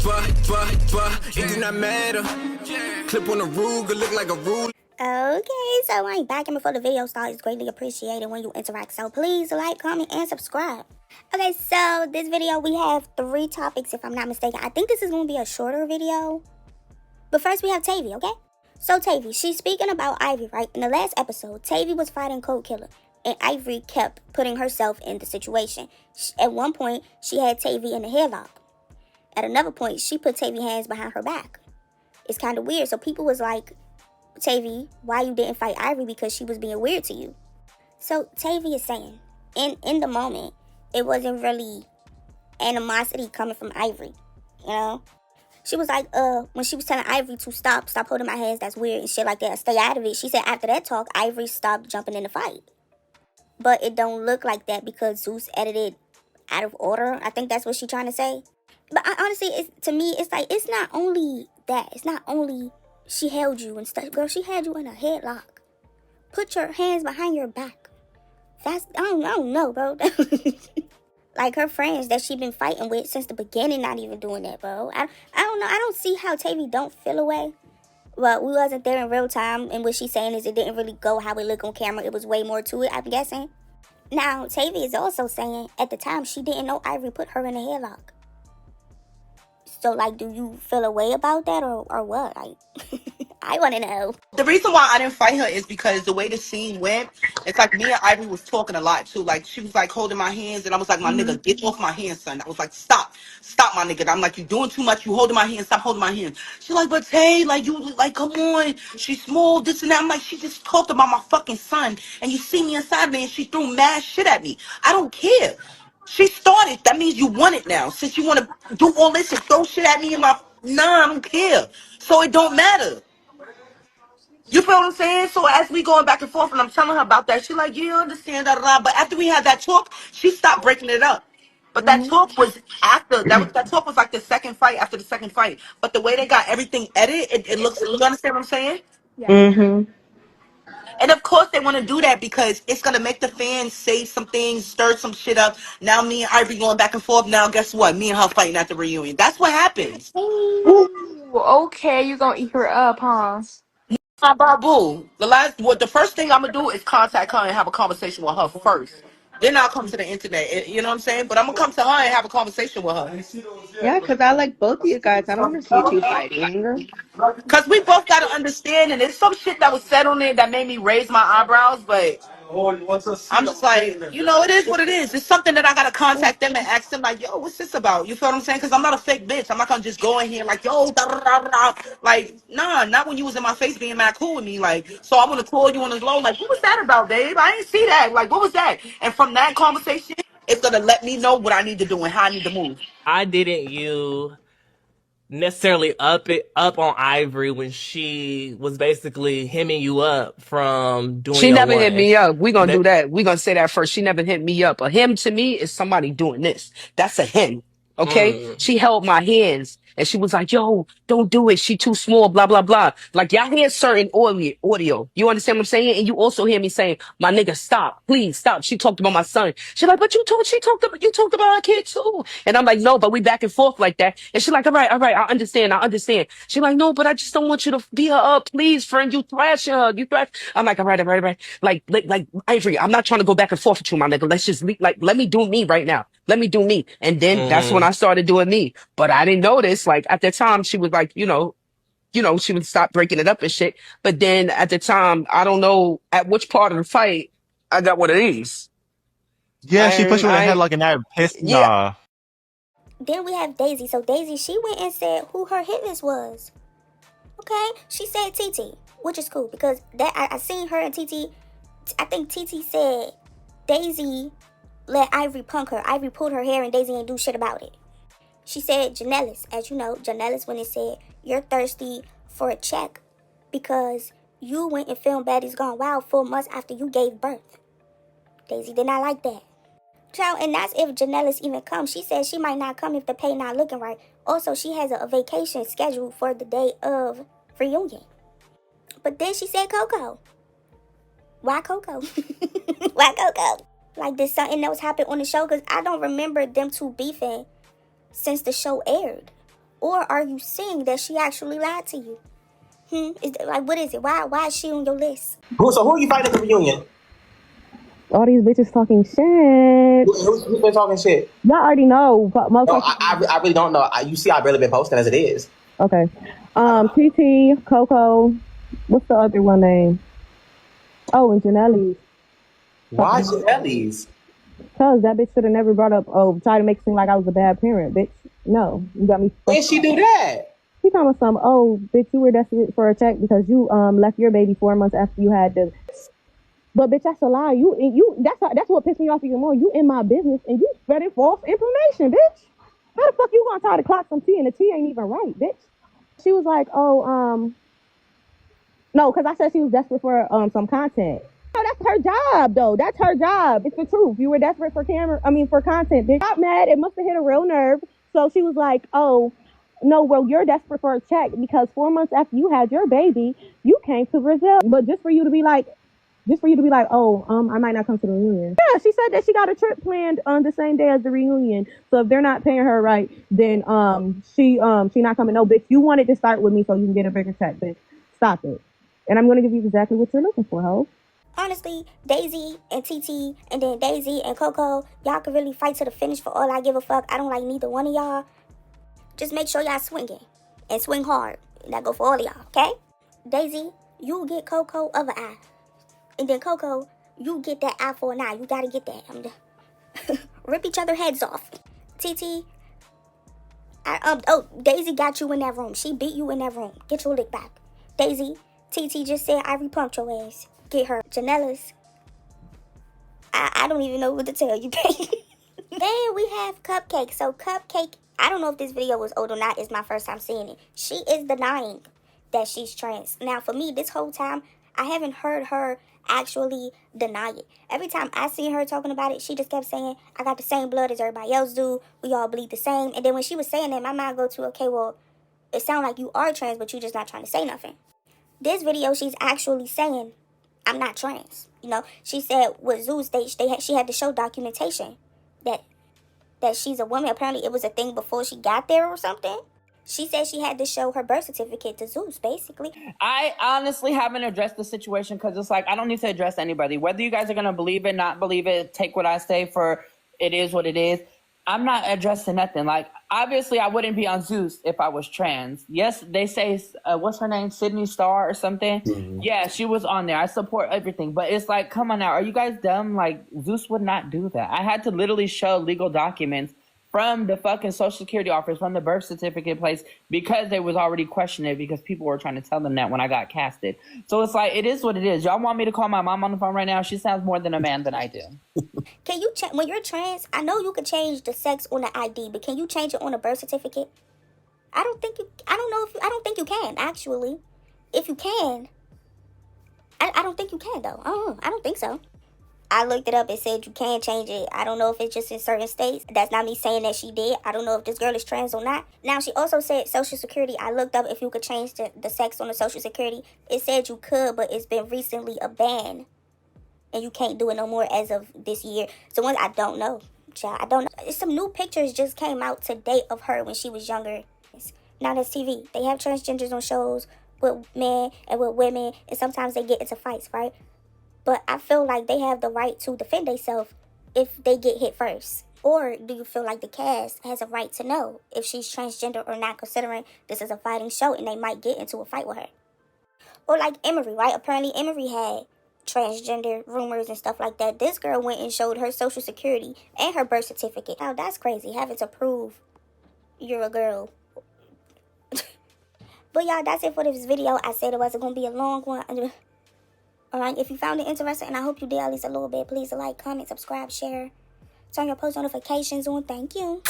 It do not matter. Clip on a Ruger, look like a ruler. Okay, so I'm back, and before the video starts, it's greatly appreciated when you interact. So please like, comment, and subscribe. Okay, so this video we have 3 topics, if I'm not mistaken. I think this is going to be a shorter video. But first we have Tavy, okay? So Tavy, she's speaking about Ivy, right? In the last episode, Tavy was fighting Code Killer, and Ivy kept putting herself in the situation. At one point, she had Tavy in a headlock. At another point, she put Tavy's hands behind her back. It's kind of weird. So people was like, Tavy, why you didn't fight Ivy? Because she was being weird to you. So Tavy is saying, in the moment, it wasn't really animosity coming from Ivory, you know? She was like, when she was telling Ivory to stop holding my hands, that's weird and shit like that, stay out of it. She said after that talk, Ivory stopped jumping in the fight. But it don't look like that because Zeus edited out of order. I think that's what she's trying to say. But honestly, to me, it's like, it's not only that. It's not only she held you and stuff. Girl, she had you in a headlock. Put your hands behind your back. That's, I don't know, bro. Like her friends that she been fighting with since the beginning, not even doing that, bro. I don't know. I don't see how Tavy don't feel away. Well, we wasn't there in real time, and what she's saying is it didn't really go how it looked on camera. It was way more to it, I'm guessing. Now, Tavy is also saying at the time she didn't know Ivory put her in a headlock. So, like, do you feel a way about that or what? Like, I want to know. The reason why I didn't fight her is because the way the scene went, it's like me and Ivy was talking a lot too. Like she was like holding my hands, and I was like, "My nigga, get off my hands, son." I was like, "Stop, my nigga." I'm like, "You doing too much. You holding my hand. Stop holding my hand." She's like, "But hey, like you, like come on. She's small, this and that." I'm like, "She just talked about my fucking son, and you see me inside me, and she threw mad shit at me. I don't care. She started. That means you want it now. Since you want to do all this and throw shit at me in my, nah, I don't care. So it don't matter." You feel what I'm saying? So as we going back and forth, and I'm telling her about that, she like, "You understand that, but after we had that talk, she stopped breaking it up. But that talk was after that talk was like the second fight after the second fight. But the way they got everything edited, it looks. You understand what I'm saying? Mm-hmm. And of course they want to do that because it's gonna make the fans say some things, stir some shit up. Now me and Ivory going back and forth. Now guess what? Me and her fighting at the reunion. That's what happens. Ooh, okay, you gonna eat her up, huh? My babu. The first thing I'm gonna do is contact her and have a conversation with her first. Then I'll come to the internet. You know what I'm saying? But I'm gonna come to her and have a conversation with her. Yeah, because I like both of you guys. I don't want to see you two fighting. Cause we both gotta understand, and there's some shit that was said on there that made me raise my eyebrows, but I'm just like, it is what it is. It's something that I gotta contact them and ask them like, "Yo, what's this about?" You feel what I'm saying? Cause I'm not a fake bitch. I'm not gonna just go in here like, "Yo, da, da, da, da." Like, nah, not when you was in my face being mad cool with me. Like, so I wanna call you on the low, like, what was that about, babe? I ain't see that. Like, what was that? And from that conversation, it's gonna let me know what I need to do and how I need to move. Why didn't you necessarily up on Ivory when she was basically hemming you up from doing She your never hit one? me up. We gonna do That that. We gonna say that first. She never hit me up. A him to me is somebody doing this. That's a him. Okay? mm, She held my hands and she was like, "Yo, don't do it. She too small, blah, blah, blah." Like y'all hear certain audio. You understand what I'm saying? And you also hear me saying, "My nigga, stop. Please stop." She talked about my son. She's like, "But she talked about our kid too." And I'm like, "No, but we back and forth like that." And she's like, all right, I understand. She's like, "No, but I just don't want you to beat her up. Please, friend. You thrashing her. You thrash." I'm like, all right. Like Ivory, I'm not trying to go back and forth with you, my nigga. Let's just let me do me right now. Let me do me. And then that's when mm-hmm. I started doing me. But I didn't notice, like at that time, she was like, she would stop breaking it up and shit. But then at the time, I don't know at which part of the fight I got one of these. Yeah, she put you in the I headlock and that pissed me yeah. off. Then we have Daisy. So Daisy, she went and said who her Hitlist was. Okay? She said TT, which is cool because that I seen her and TT. I think TT said Daisy let Ivory punk her. Ivory pulled her hair and Daisy ain't do shit about it. She said Janellis, as you know, Janellis when it said you're thirsty for a check because you went and filmed Baddies Gone Wild 4 months after you gave birth. Daisy did not like that. Child, and that's if Janellis even comes. She said she might not come if the pay not looking right. Also, she has a vacation scheduled for the day of reunion. But then she said Coco. Why Coco? Why Coco? Like, did something else happen on the show? Because I don't remember them two beefing since the show aired. Or are you seeing that she actually lied to you? Like, what is it? Why is she on your list? So who are you fighting at the reunion? All these bitches talking shit. Who's been talking shit? Y'all already know. But No, I really don't know. You see, I've really been posting as it is. Okay. TT, Coco. What's the other one name? Oh, and Janelle's. Why Janelle's? Because that bitch should have never brought up, try to make it seem like I was a bad parent, bitch. No, you got me. When she do that? She talking about some, bitch, you were desperate for a check because you left your baby 4 months after you had the. But bitch, that's a lie. You that's what pissed me off even more. You in my business and you spreading false information, bitch. How the fuck you gonna try to clock some tea and the tea ain't even right, bitch? She was like, no, because I said she was desperate for some content. No, that's her job, though. That's her job. It's the truth. You were desperate for for content, bitch. Got mad. It must have hit a real nerve. So she was like, oh, no, well, you're desperate for a check because 4 months after you had your baby, you came to Brazil. But just for you to be like, I might not come to the reunion. Yeah, she said that she got a trip planned on the same day as the reunion. So if they're not paying her right, then she not coming. No, bitch, you wanted to start with me so you can get a bigger check, bitch. Stop it. And I'm gonna give you exactly what you're looking for, ho. Honestly, Daisy and TT, and then Daisy and Coco, y'all can really fight to the finish for all I give a fuck. I don't like neither one of y'all. Just make sure y'all swinging and swing hard. That go for all of y'all, okay? Daisy, you get Coco other eye. And then Coco, you get that eye for an eye. You gotta get that. Rip each other heads off. TT, Daisy got you in that room. She beat you in that room. Get your lick back. Daisy, TT just said Ivori pumped your ass. Get her. Janelle's. I don't even know what to tell you, baby. Then we have Cupcake. So Cupcake, I don't know if this video was old or not. It's my first time seeing it. She is denying that she's trans. Now, for me, this whole time, I haven't heard her actually deny it. Every time I seen her talking about it, she just kept saying, I got the same blood as everybody else do. We all bleed the same. And then when she was saying that, my mind go to, okay, well, it sounds like you are trans, but you just not trying to say nothing. This video, she's actually saying, I'm not trans. You know, she said with Zeus, she had to show documentation that she's a woman. Apparently, it was a thing before she got there or something. She said she had to show her birth certificate to Zeus, basically. I honestly haven't addressed the situation because it's like, I don't need to address anybody. Whether you guys are going to believe it, not believe it, take what I say for it is what it is. I'm not addressing nothing. Like, obviously, I wouldn't be on Zeus if I was trans. Yes, they say, what's her name? Sydney Starr or something? Mm-hmm. Yeah, she was on there. I support everything. But it's like, come on now. Are you guys dumb? Like, Zeus would not do that. I had to literally show legal documents from the fucking Social Security office, from the birth certificate place, because they was already questioning it because people were trying to tell them that when I got casted. So it's like, it is what it is. Y'all want me to call my mom on the phone right now? She sounds more than a man than I do. Can you when you're trans, I know you could change the sex on the ID, but can you change it on a birth certificate? I don't think you can, actually. If you can, I don't think you can, though. I don't think so. I looked it up. It said you can change it. I don't know if it's just in certain states. That's not me saying that she did. I don't know if this girl is trans or not. Now, she also said Social Security. I looked up if you could change the sex on the Social Security. It said you could, but it's been recently a ban. And you can't do it no more as of this year. So I don't know. Child, I don't know. Some new pictures just came out today of her when she was younger. Now that's TV. They have transgenders on shows with men and with women. And sometimes they get into fights, right? But I feel like they have the right to defend themselves if they get hit first. Or do you feel like the cast has a right to know if she's transgender or not, considering this is a fighting show and they might get into a fight with her? Or like Ivori, right? Apparently Ivori had transgender rumors and stuff like that. This girl went and showed her Social Security and her birth certificate. Now that's crazy, having to prove you're a girl. But y'all, that's it for this video. I said it wasn't going to be a long one. Alright, if you found it interesting, and I hope you did at least a little bit, please like, comment, subscribe, share, turn your post notifications on. Thank you.